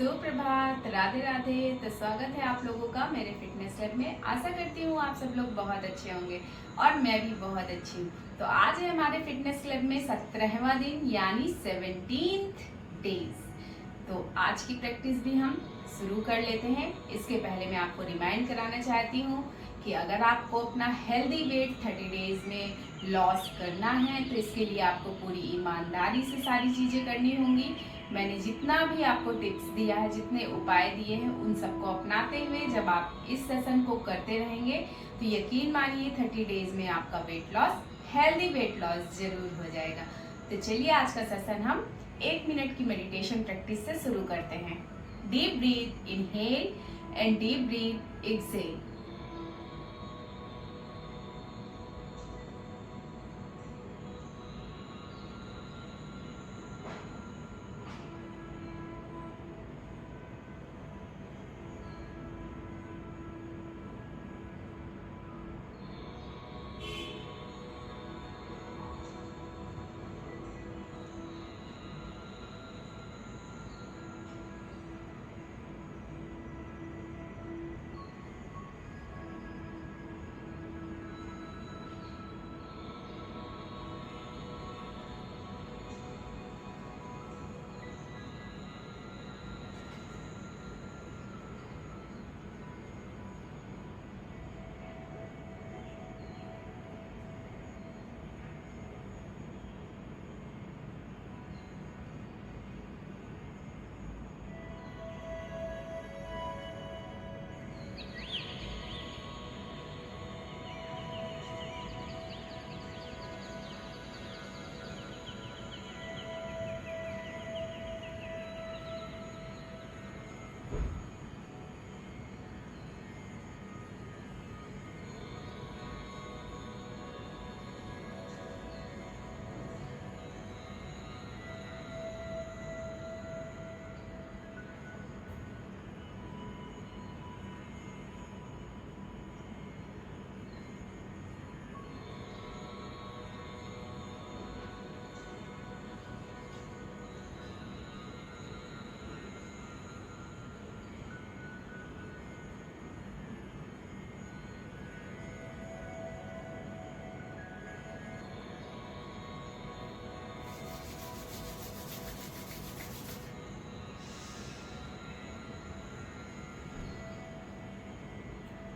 सुप्रभात, राधे राधे। तो स्वागत है आप लोगों का मेरे फिटनेस लैब में। आशा करती हूँ आप सब लोग बहुत अच्छे होंगे और मैं भी बहुत अच्छी हूँ। तो आज है हमारे फिटनेस क्लब में 17वां दिन यानी 17th डेज। तो आज की प्रैक्टिस भी हम शुरू कर लेते हैं। इसके पहले मैं आपको रिमाइंड कराना चाहती हूँ कि अगर आपको अपना हेल्दी वेट 30 डेज में लॉस करना है तो इसके लिए आपको पूरी ईमानदारी से सारी चीज़ें करनी होंगी। मैंने जितना भी आपको टिप्स दिया है, जितने उपाय दिए हैं, उन सबको अपनाते हुए जब आप इस सेशन को करते रहेंगे तो यकीन मानिए 30 डेज में आपका weight loss, healthy weight loss जरूर हो जाएगा। तो चलिए आज का सेशन हम 1 मिनट की मेडिटेशन प्रैक्टिस से शुरू करते हैं। Deep breath inhale and deep breath exhale.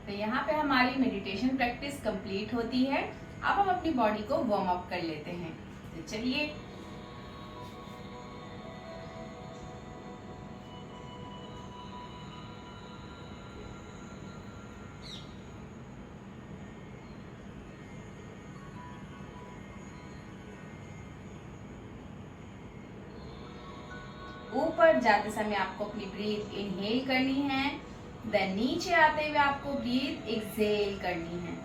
तो यहाँ पे हमारी मेडिटेशन प्रैक्टिस कंप्लीट होती है। अब हम अपनी बॉडी को वार्म अप कर लेते हैं। तो चलिए ऊपर जाते समय आपको अपनी ब्रीथ इनहेल करनी है, देन नीचे आते हुए आपको ब्रीथ एक्सहेल करनी है।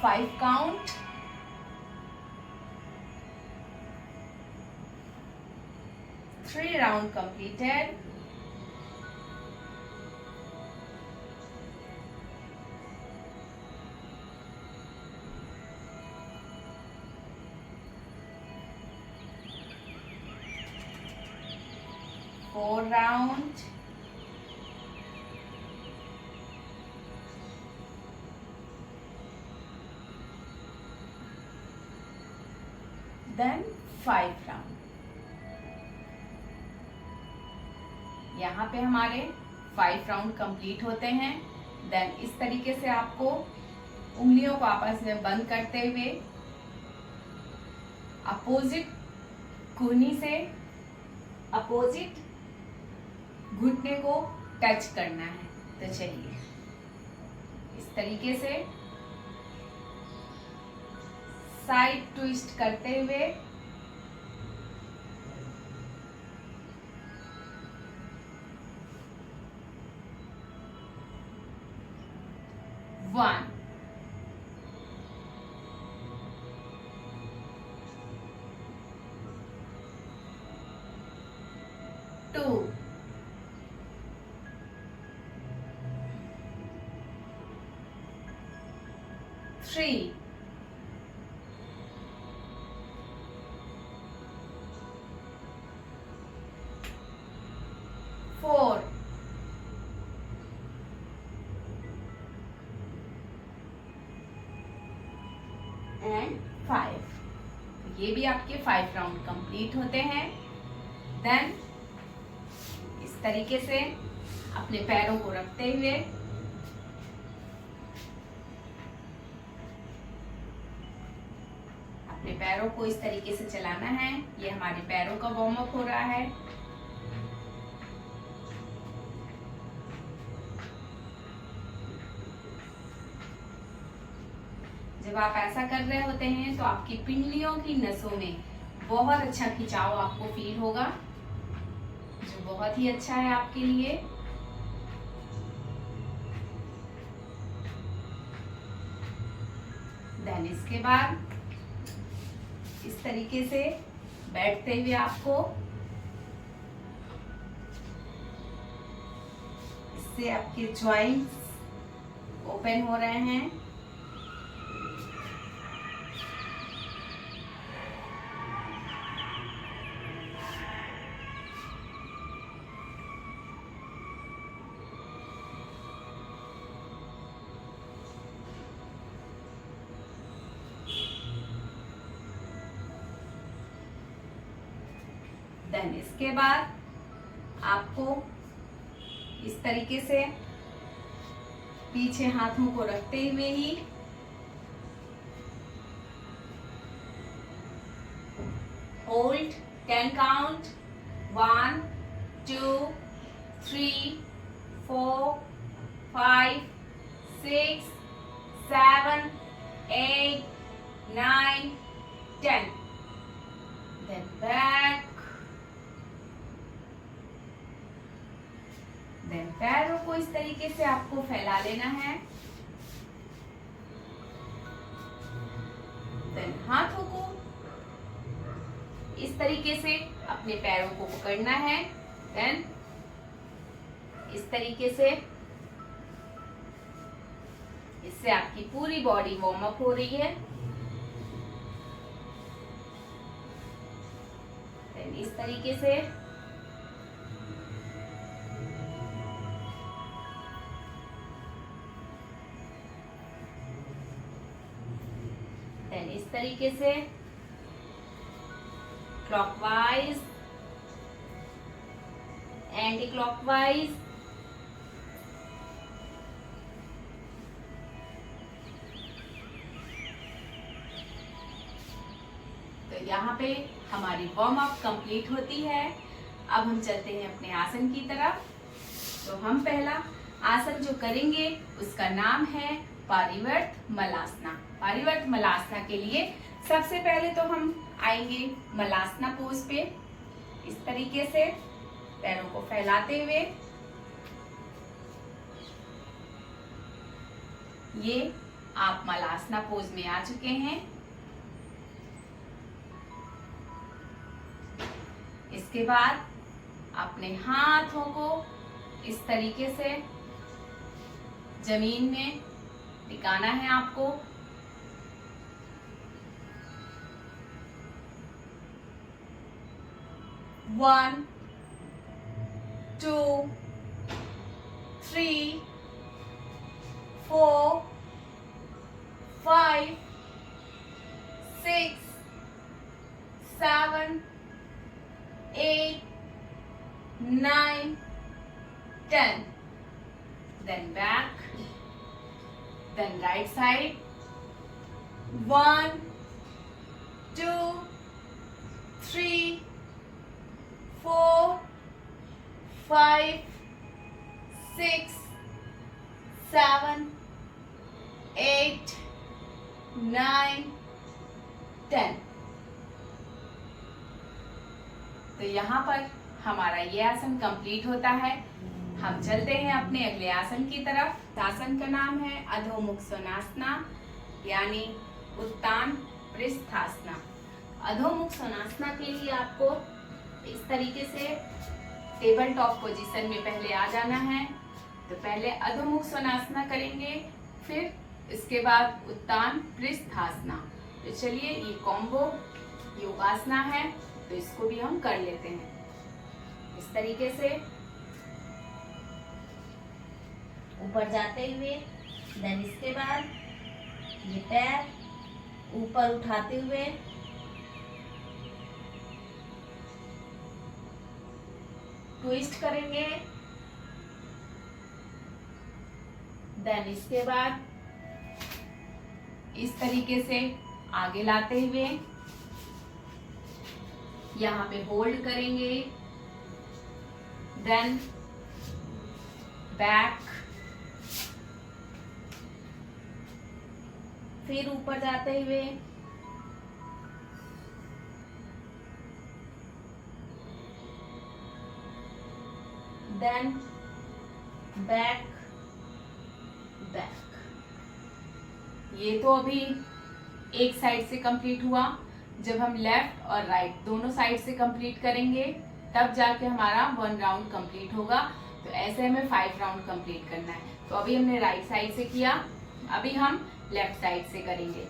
Five count, 3 round completed. Four round. Then 5 round. यहाँ पे हमारे 5 राउंड कंप्लीट होते हैं। देन इस तरीके से आपको उंगलियों को आपस में बंद करते हुए अपोजिट कोहनी से अपोजिट घुटने को टच करना है। तो चलिए इस तरीके से साइड ट्विस्ट करते हुए वन, 2, 3, 4, एंड 5। ये भी आपके 5 राउंड कंप्लीट होते हैं। देन इस तरीके से अपने पैरों को रखते हुए अपने पैरों को इस तरीके से चलाना है। ये हमारे पैरों का वार्म अप हो रहा है। जब आप ऐसा कर रहे होते हैं तो आपकी पिंडलियों की नसों में बहुत अच्छा खिंचाव आपको फील होगा, जो बहुत ही अच्छा है आपके लिए। देन इसके बाद इस तरीके से बैठते हुए आपको इससे आपके जॉइंट्स ओपन हो रहे हैं। देन इसके बाद आपको इस तरीके से पीछे हाथों को रखते हुए ही hold 10 count 1 2 3 4 5 6 7 8 9 10। Then back। Then पैरों को इस तरीके से आपको फैला लेना है। देन हाथों को इस तरीके से अपने पैरों को पकड़ना है। देन इस तरीके से, इससे आपकी पूरी बॉडी वार्म अप हो रही है। देन इस तरीके से इस तरीके से क्लॉकवाइज, एंटी क्लॉकवाइज। तो यहाँ पे हमारी वार्म अप कंप्लीट होती है। अब हम चलते हैं अपने आसन की तरफ। तो हम पहला आसन जो करेंगे उसका नाम है पारिवर्त मलासना। पारिवर्त मलासना के लिए सबसे पहले तो हम आएंगे मलासना पोज पे। इस तरीके से पैरों को फैलाते हुए ये आप मलासना पोज में आ चुके हैं। इसके बाद अपने हाथों को इस तरीके से जमीन में टिकाना है आपको। One 2 3 4 5 6 7 8 9 10। Then back, then right side, 1 2 3 4 5 6 7 8 9 10। तो यहाँ पर हमारा ये आसन कंप्लीट होता है। हम चलते हैं अपने अगले आसन की तरफ। आसन का नाम है अधोमुख सोनासना, यानी उत्तान पृष्ठासना। अधोमुख सोनासना के लिए आपको इस तरीके से टेबल टॉप पोजीशन में पहले आ जाना है। तो पहले अधोमुख स्वनासना करेंगे, फिर इसके बाद उत्तान पृष्ठासना। तो चलिए ये कॉम्बो योगासना है, तो इसको भी हम कर लेते हैं इस तरीके से। ऊपर जाते हुए, देन इसके बाद ये पैर ऊपर उठाते हुए, ट्विस्ट करेंगे। देन इसके बाद इस तरीके से आगे लाते हुए यहाँ पे होल्ड करेंगे। देन बैक, फिर ऊपर जाते हुए, देन बैक बैक। ये तो अभी एक साइड से कंप्लीट हुआ। जब हम लेफ्ट और राइट दोनों साइड से कंप्लीट करेंगे तब जाके हमारा 1 राउंड कंप्लीट होगा। तो ऐसे हमें 5 राउंड कंप्लीट करना है। तो अभी हमने राइट साइड से किया, अभी हम लेफ्ट साइड से करेंगे।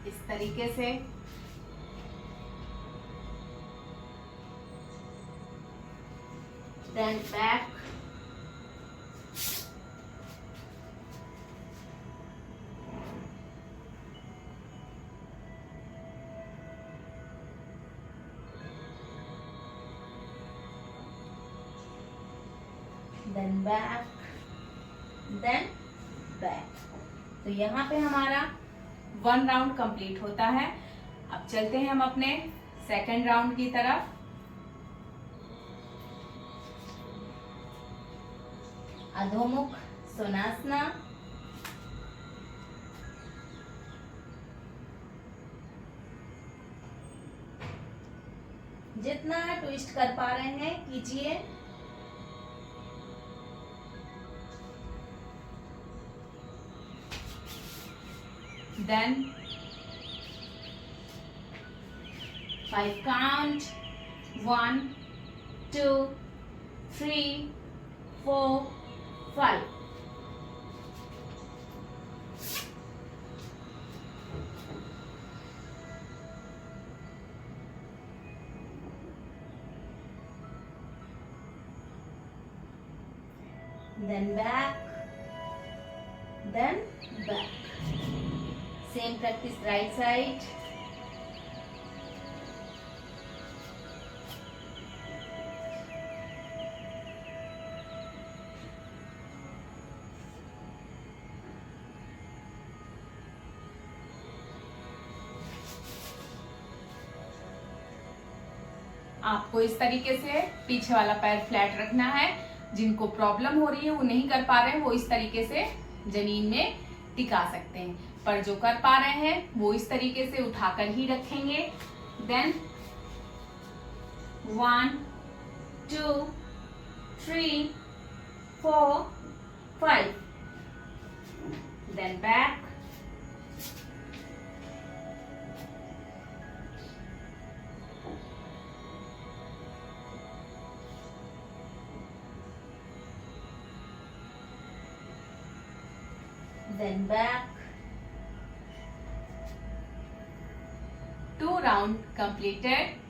इस तरीके से then back, then back, then back. तो यहाँ पे हमारा 1 राउंड कंप्लीट होता है। अब चलते हैं हम अपने सेकंड राउंड की तरफ। अधोमुख स्वनासना। जितना ट्विस्ट कर पा रहे हैं कीजिए। Then 5 count, 1 2 3 4 5। then back, then back. Same practice right side. आपको इस तरीके से पीछे वाला पैर फ्लैट रखना है। जिनको प्रॉब्लम हो रही है वो नहीं कर पा रहे हैं, वो इस तरीके से जमीन में टिका सकते हैं। पर जो कर पा रहे हैं वो इस तरीके से उठाकर ही रखेंगे। Then 1 2 3 4 5। Then back, then back. 2 round completed.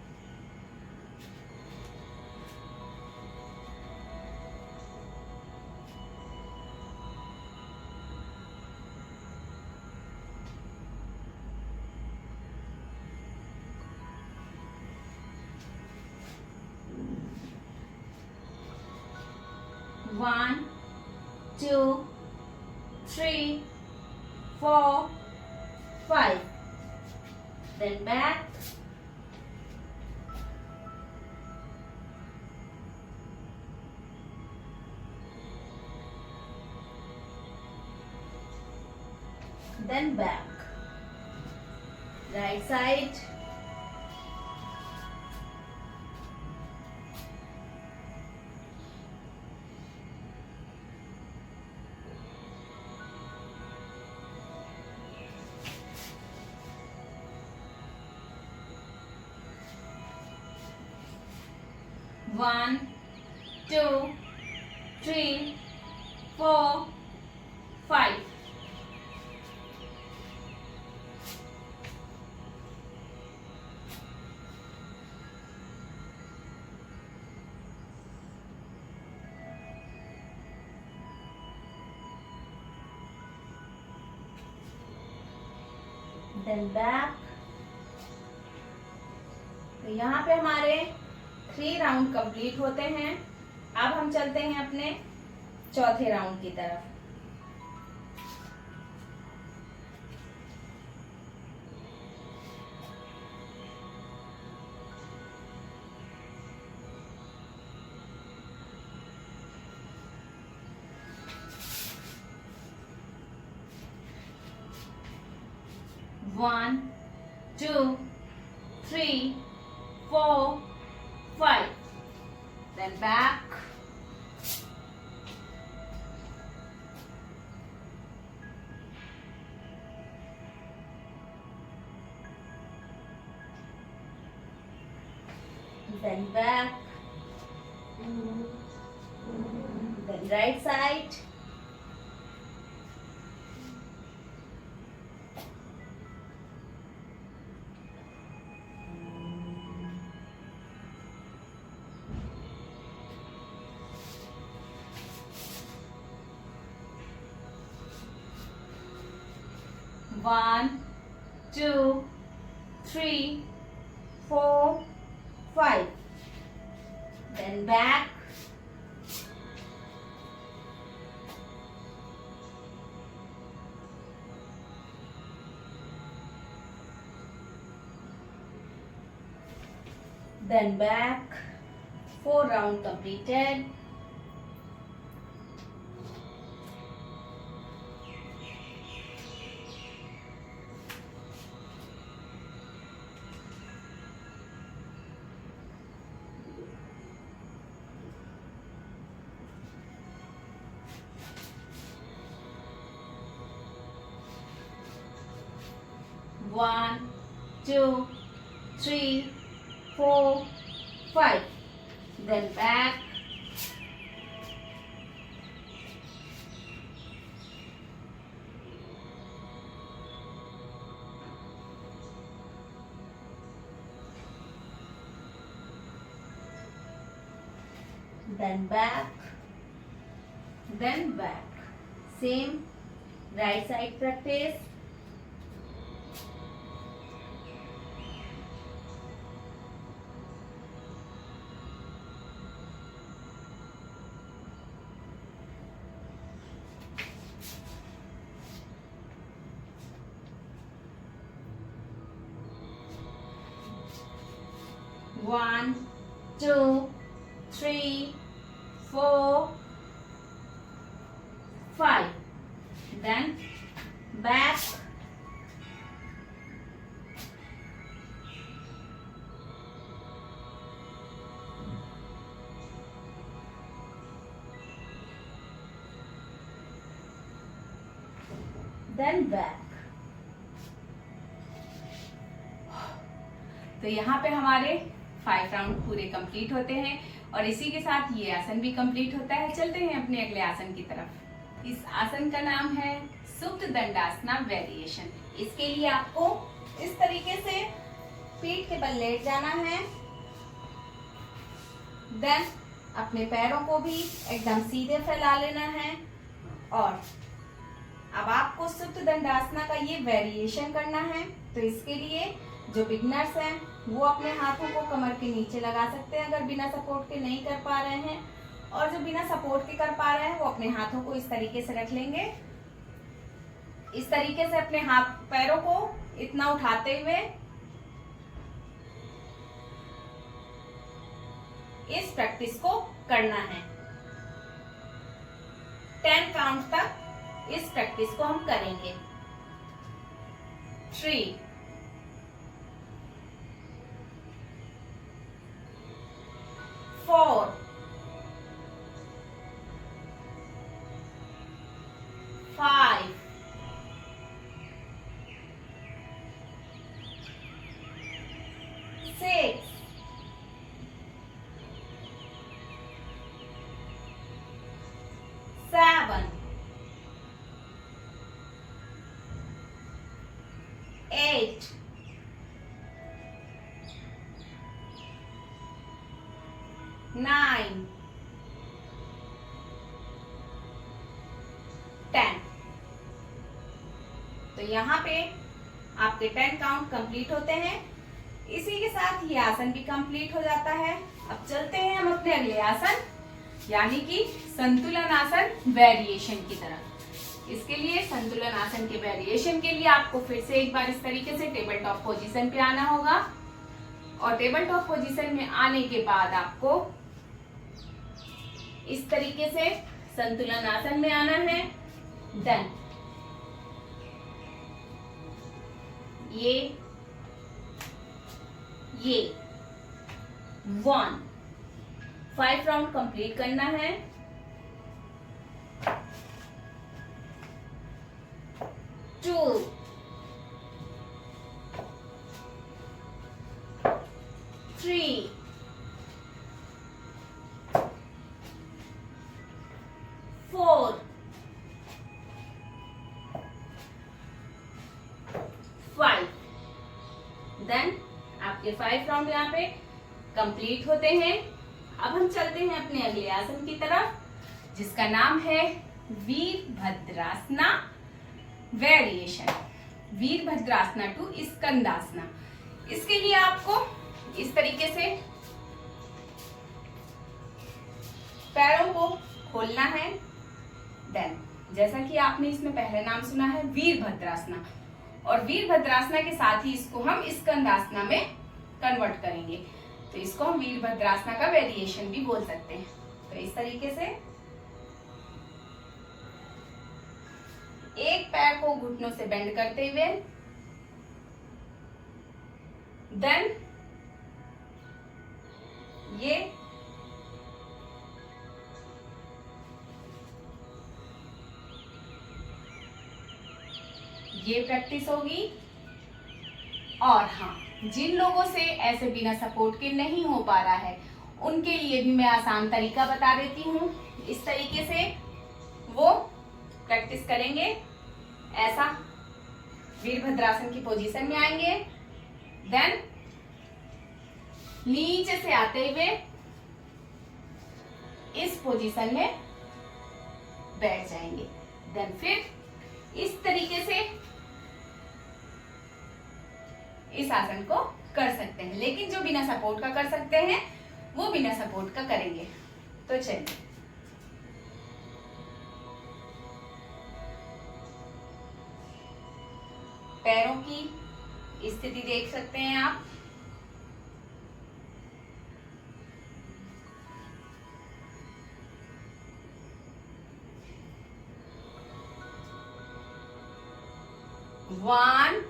One, 2, 3, 4, 5. Then back. then back. Right side. One, two, three, four, five. Then back. तो यहाँ पे हमारे 3 राउंड कंप्लीट होते हैं। अब हम चलते हैं अपने चौथे राउंड की तरफ। One, two, three, four, five. Then back. Then back. Then right side. One, two, three, 4, 5. Then back. Then back. 4 round completed. one, two, three, 4, 5. Then back. Then back. Then back. Same right side practice. One, two, three, 4, 5. Then Back. Then back. तो यहाँ पे हमारे 5 round पूरे complete होते हैं और इसी के साथ ये आसन भी कंप्लीट होता है। चलते हैं अपने अगले आसन की तरफ। इस आसन का नाम है सुप्त दंडासना वेरिएशन। इसके लिए आपको इस तरीके से पीठ के बल लेट जाना है। देन अपने पैरों को भी एकदम सीधे फैला लेना है और अब आपको सुप्त दंडासना का ये वेरिएशन करना है। तो इसके लिए जो बिगनर्स हैं वो अपने हाथों को कमर के नीचे लगा सकते हैं अगर बिना सपोर्ट के नहीं कर पा रहे हैं, और जो बिना सपोर्ट के कर पा रहे हैं वो अपने हाथों को इस तरीके से रख लेंगे। इस तरीके से अपने हाथ पैरों को इतना उठाते हुए इस प्रैक्टिस को करना है। 10 काउंट तक इस प्रैक्टिस को हम करेंगे। 3, 4, 5, 6, 7, 8, 9, 10। तो यहाँ पे आपके 10 काउंट कंप्लीट होते हैं। इसी के साथ ये आसन भी कंप्लीट हो जाता है। अब चलते हैं हम अपने अगले आसन यानी कि संतुलन आसन वेरिएशन की तरफ। इसके लिए संतुलन आसन के वेरिएशन के लिए आपको फिर से एक बार इस तरीके से टेबल टॉप पोजीशन पे आना होगा और टेबल टॉप पोजीशन में आने के बाद आपको इस तरीके से संतुलन आसन में आना है। डन। ये 1 5 राउंड कंप्लीट करना है। 2 3 4 5। देन आपके 5 राउंड यहाँ पे कंप्लीट होते हैं। अब हम चलते हैं अपने अगले आसन की तरफ जिसका नाम है वीरभद्रासना वेरिएशन। वीरभद्रासना टू स्कंदासना। इसके लिए आपको इस तरीके से पैरों को खोलना है। देन जैसा कि आपने इसमें पहले नाम सुना है वीरभद्रासना, और वीरभद्रासना के साथ ही इसको हम स्कंदासना में कन्वर्ट करेंगे। तो इसको हम वीरभद्रासना का वेरिएशन भी बोल सकते हैं। तो इस तरीके से एक पैर को घुटनों से बेंड करते हुए, देन ये प्रैक्टिस होगी। और हाँ, जिन लोगों से ऐसे बिना सपोर्ट के नहीं हो पा रहा है उनके लिए भी मैं आसान तरीका बता देती हूँ। इस तरीके से वो प्रैक्टिस करेंगे। ऐसा वीरभद्रासन की पोजीशन में आएंगे, देन नीचे से आते हुए इस पोजीशन में बैठ जाएंगे। देन फिर इस तरीके से इस आसन को कर सकते हैं, लेकिन जो बिना सपोर्ट का कर सकते हैं वो बिना सपोर्ट का करेंगे। तो चलिए, पैरों की स्थिति देख सकते हैं आप। वन,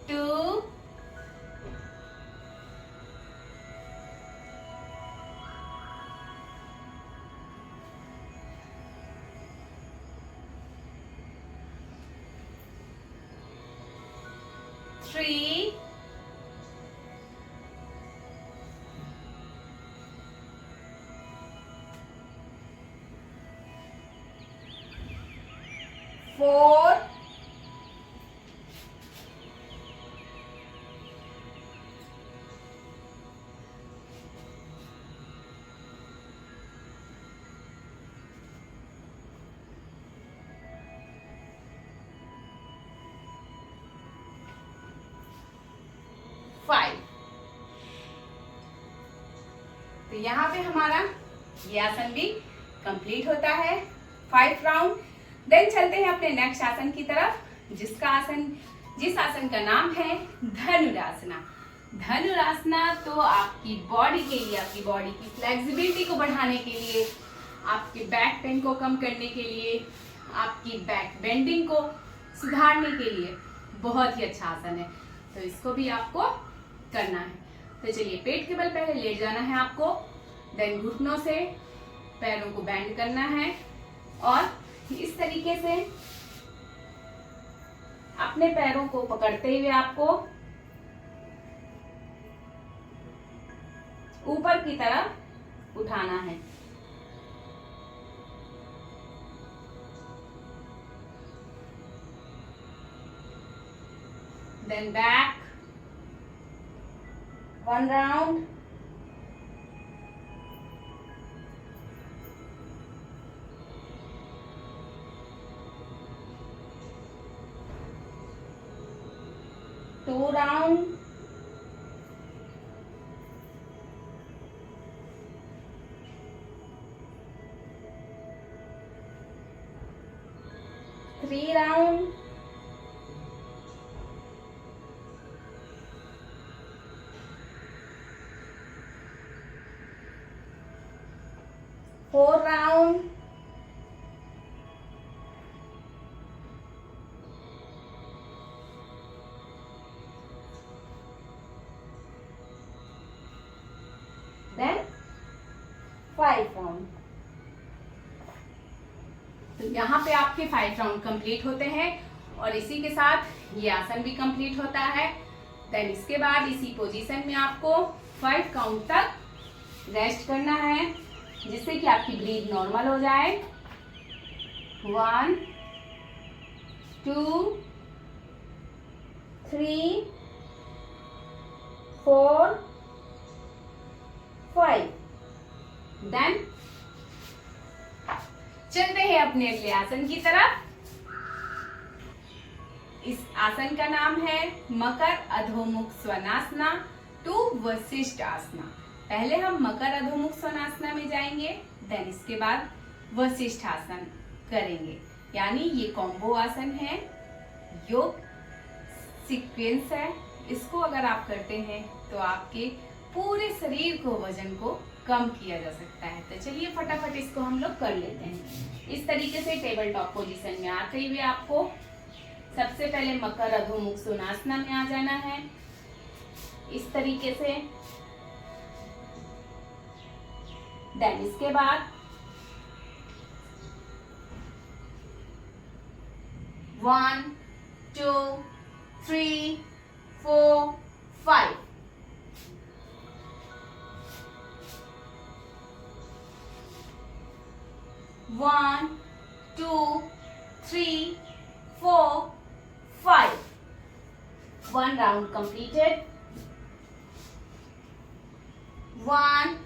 2, 3, 4, 5। तो यहाँ पे हमारा ये आसन भी कंप्लीट होता है 5 राउंड। देन चलते हैं अपने नेक्स्ट आसन की तरफ जिसका आसन जिस आसन का नाम है धनुरासना। धनुरासना तो आपकी बॉडी के लिए, आपकी बॉडी की फ्लेक्सिबिलिटी को बढ़ाने के लिए, आपके बैक पेन को कम करने के लिए, आपकी बैक बेंडिंग को सुधारने के लिए बहुत ही अच्छा आसन है। तो इसको भी आपको करना है। तो चलिए, पेट के बल पहले लेट जाना है आपको, देन घुटनों से पैरों को बेंड करना है और इस तरीके से अपने पैरों को पकड़ते हुए आपको ऊपर की तरफ उठाना है। Then back 1 round round, 3 round, 4 round, 5 round. तो यहाँ पे आपके 5 राउंड कंप्लीट होते हैं और इसी के साथ ये आसन भी कंप्लीट होता है। देन इसके बाद इसी पोजीशन में आपको 5 काउंट तक रेस्ट करना है, जिससे कि आपकी ब्रीथ नॉर्मल हो जाए। 1 2 3 4 5। देन चलते हैं अपने अगले आसन की तरफ। इस आसन का नाम है मकर अधोमुख स्वनासना टू वशिष्ठ आसना। पहले हम मकर अधोमुख स्वनासना में जाएंगे, देन इसके बाद वशिष्ठ आसन करेंगे। यानी ये कॉम्बो आसन है, योग सीक्वेंस है। इसको अगर आप करते हैं तो आपके पूरे शरीर को, वजन को कम किया जा सकता है। तो चलिए फटाफट इसको हम लोग कर लेते हैं। इस तरीके से टेबल टॉप पोजीशन में आते हुए आपको सबसे पहले मकर अधोमुख स्वनासना में आ जाना है, इस तरीके से। देन इसके बाद 1 2 3 4 5। 1 2 3 4 5। 1 round completed. 1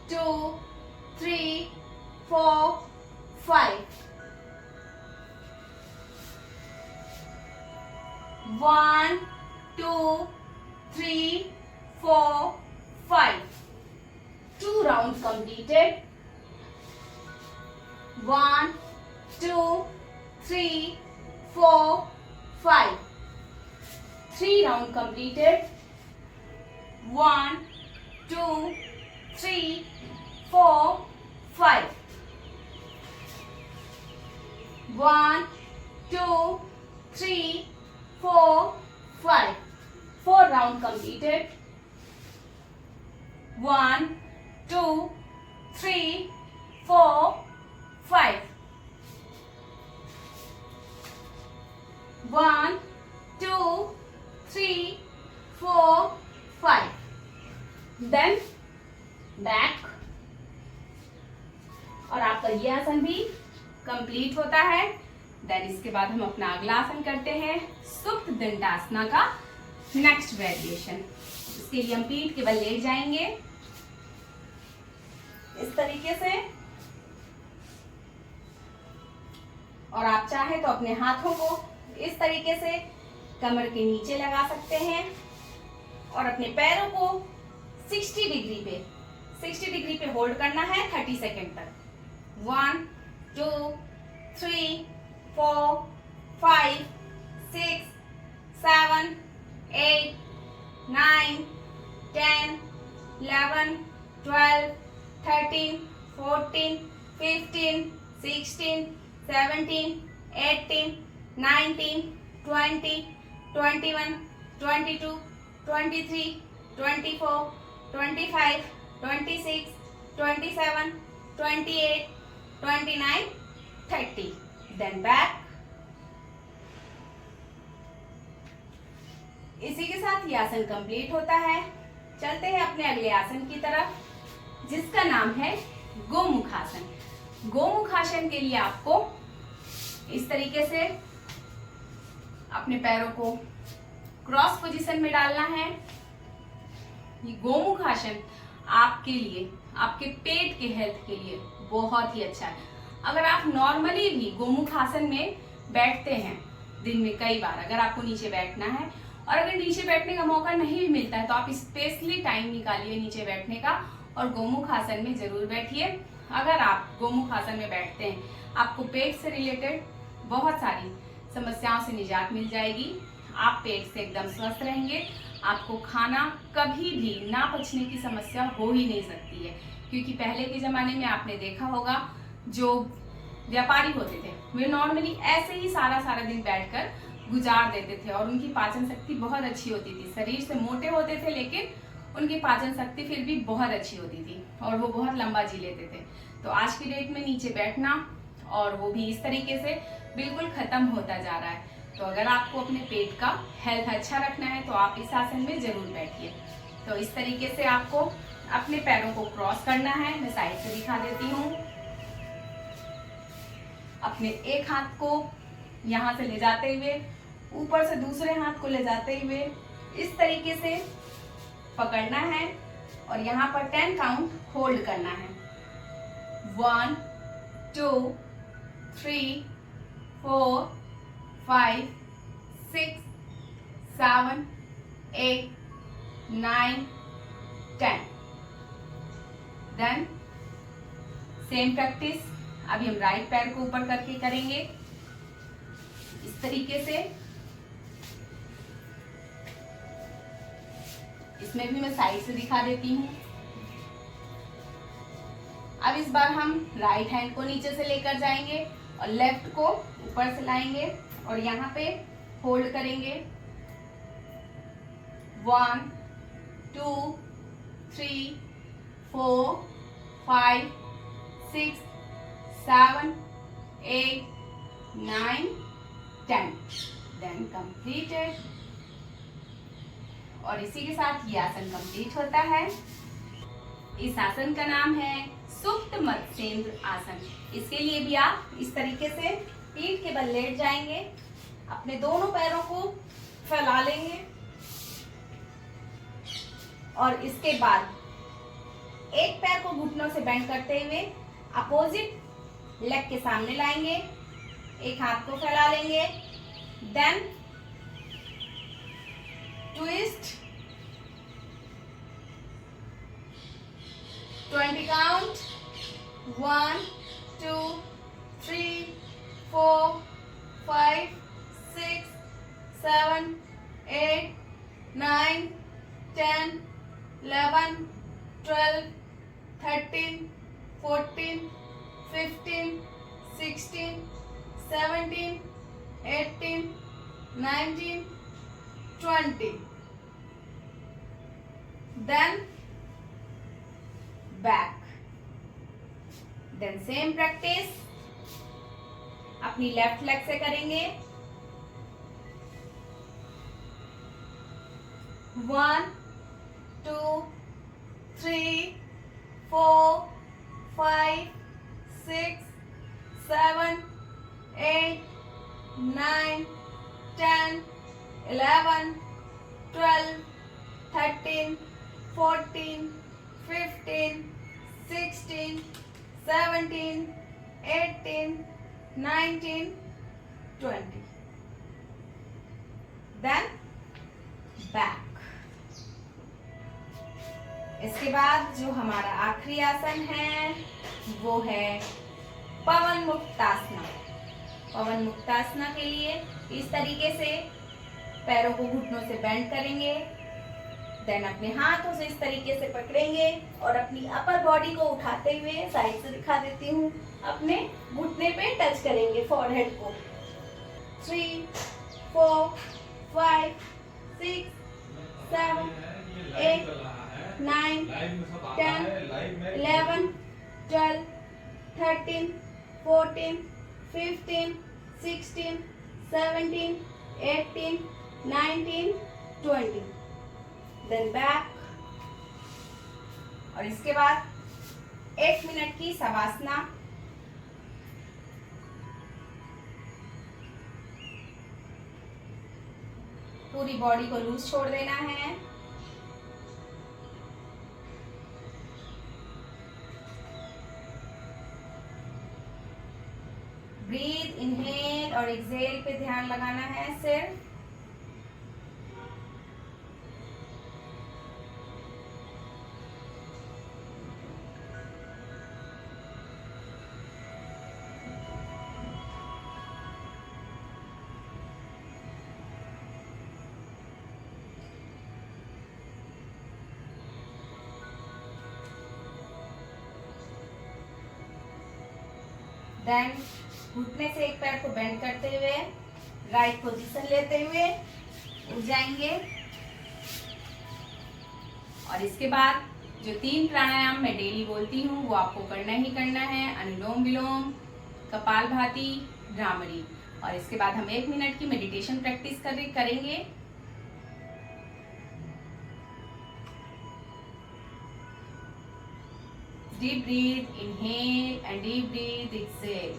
2 3 4 5। 1 2 3 4 5। 2 rounds completed. 1 2 3 4 5। 3 rounds completed. 1 2 3 4 5। 1 2 3 4 5। 4 rounds completed. 1 2 3 4 5। 1 2 3 4 5। Then back, और आपका ये आसन भी कंप्लीट होता है। देन इसके बाद हम अपना अगला आसन करते हैं, सुप्त दंडासना का नेक्स्ट वेरिएशन। इसके लिए हम पीठ के बल लेट जाएंगे इस तरीके से, और आप चाहे तो अपने हाथों को इस तरीके से कमर के नीचे लगा सकते हैं और अपने पैरों को 60 डिग्री पे होल्ड करना है 30 सेकेंड तक। 1 2 3 4 5 6 7 11, 12, 13, 14, 15, 16, 17, 18, 19, 20, 21, 22, 23, 24, 25, 26, 27, 28, 29, 30. Then back. इसी के साथ ये आसन कंप्लीट होता है। चलते हैं अपने अगले आसन की तरफ, जिसका नाम है गोमुखासन। गोमुखासन के लिए आपको इस तरीके से अपने पैरों को क्रॉस पोजीशन में डालना है। ये गोमुखासन आपके लिए, आपके पेट के हेल्थ के लिए बहुत ही अच्छा है। अगर आप नॉर्मली भी गोमुखासन में बैठते हैं दिन में कई बार, अगर आपको नीचे बैठना है और अगर नीचे बैठने का मौका नहीं भी मिलता है तो आप स्पेशली टाइम निकालिए नीचे बैठने का और गोमुखासन में जरूर बैठिए। अगर आप गोमुखासन में बैठते हैं, आपको पेट से रिलेटेड बहुत सारी समस्याओं से निजात मिल जाएगी। आप पेट से एकदम स्वस्थ रहेंगे। आपको खाना कभी भी ना पचने की समस्या हो ही नहीं सकती है, क्योंकि पहले के जमाने में आपने देखा होगा जो व्यापारी होते थे वे नॉर्मली ऐसे ही सारा दिन बैठकर गुजार देते थे और उनकी पाचन शक्ति बहुत अच्छी होती थी। शरीर से मोटे होते थे लेकिन उनकी पाचन शक्ति फिर भी बहुत अच्छी होती थी और वो बहुत लंबा जी लेते थे। तो आज की डेट में नीचे बैठना और वो भी इस तरीके से बिल्कुल खत्म होता जा रहा है। तो अगर आपको अपने पेट का हेल्थ अच्छा रखना है तो आप इस आसन में जरूर बैठिए। तो इस तरीके से आपको अपने पैरों को क्रॉस करना है। मैं साइड से दिखा देती हूँ। अपने एक हाथ को यहाँ से ले जाते हुए ऊपर से दूसरे हाथ को ले जाते हुए इस तरीके से पकड़ना है और यहाँ पर 10 काउंट होल्ड करना है। 1, 2, 3, 4, 5, 6, 7, 8, 9, 10। देन सेम प्रैक्टिस अभी हम राइट पैर को ऊपर करके करेंगे इस तरीके से। इसमें भी मैं साइड से दिखा देती हूँ। अब इस बार हम राइट हैंड को नीचे से लेकर जाएंगे और लेफ्ट को ऊपर से लाएंगे और यहाँ पे होल्ड करेंगे। 1, 2, 3, 4, 5, 6, 7, 8, 9, 10। Then completed। और इसी के साथ ये आसन कंप्लीट होता है। इस आसन का नाम है सुप्त मत्स्येंद्र आसन। इसके लिए भी आप इस तरीके से पीठ के बल लेट जाएंगे, अपने दोनों पैरों को फैला लेंगे और इसके बाद एक पैर को घुटनों से बेंड करते हुए अपोजिट लेग के सामने लाएंगे, एक हाथ को फैला लेंगे, then twist 20 count. 1, 2, 3, 4, 5, 6, 7, 8, 9, 10, 11, 12, 13, 14, 15, 16, 17, 18, 19, 20। Then back। Then same practice अपनी लेफ्ट लेग से करेंगे। 1, 2, 3, 4, 5, 6, 7, 8, 9, 10, 11, 12, 13, 14, 15, 16, 17, 18, 19, 20। Then back। इसके बाद जो हमारा आखिरी आसन है वो है पवन मुक्तासना। पवन मुक्तासना के लिए इस तरीके से पैरों को घुटनों से बेंड करेंगे, देन अपने हाथों से इस तरीके से पकड़ेंगे और अपनी अपर बॉडी को उठाते हुए साइड से दिखा देती हूँ, अपने घुटने पे टच करेंगे फोरहेड को। 3 4 5 6 7 8 9 10 11 12 13 14 15 16 17 18 19 20। Then back. और इसके बाद 1 मिनट की शवासना। पूरी बॉडी को लूज छोड़ देना है। ब्रीथ, इनहेल और एक्सहेल पे ध्यान लगाना है सिर्फ। देन घुटने से एक पैर को बेंड करते हुए राइट पोजीशन लेते हुए उठ जाएंगे। और इसके बाद जो 3 प्राणायाम मैं डेली बोलती हूँ वो आपको करना ही करना है। अनुलोम विलोम, कपालभाति, भ्रामरी। और इसके बाद हम 1 मिनट की मेडिटेशन प्रैक्टिस करेंगे। Deep breathe, inhale and deep breathe, exhale.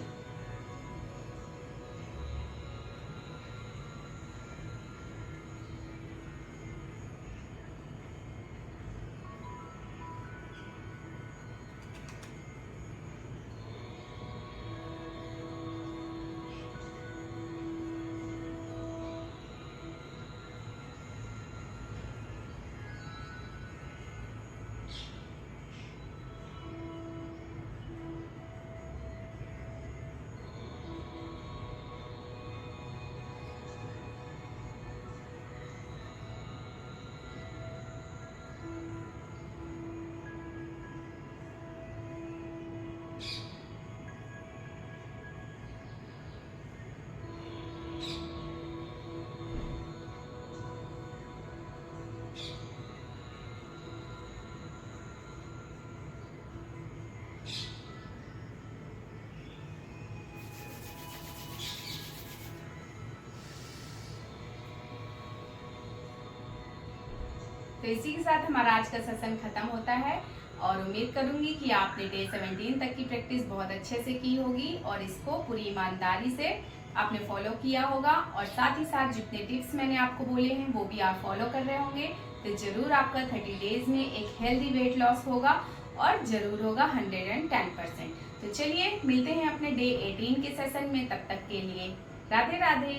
तो इसी के साथ हमारा आज का सेशन खत्म होता है और उम्मीद करूंगी कि आपने डे 17 तक की प्रैक्टिस बहुत अच्छे से की होगी और इसको पूरी ईमानदारी से आपने फॉलो किया होगा और साथ ही साथ जितने टिप्स मैंने आपको बोले हैं वो भी आप फॉलो कर रहे होंगे। तो जरूर आपका 30 डेज में एक हेल्दी वेट लॉस होगा और जरूर होगा 110%। तो चलिए मिलते हैं अपने डे 18 के सेशन में। तब तक के लिए राधे राधे।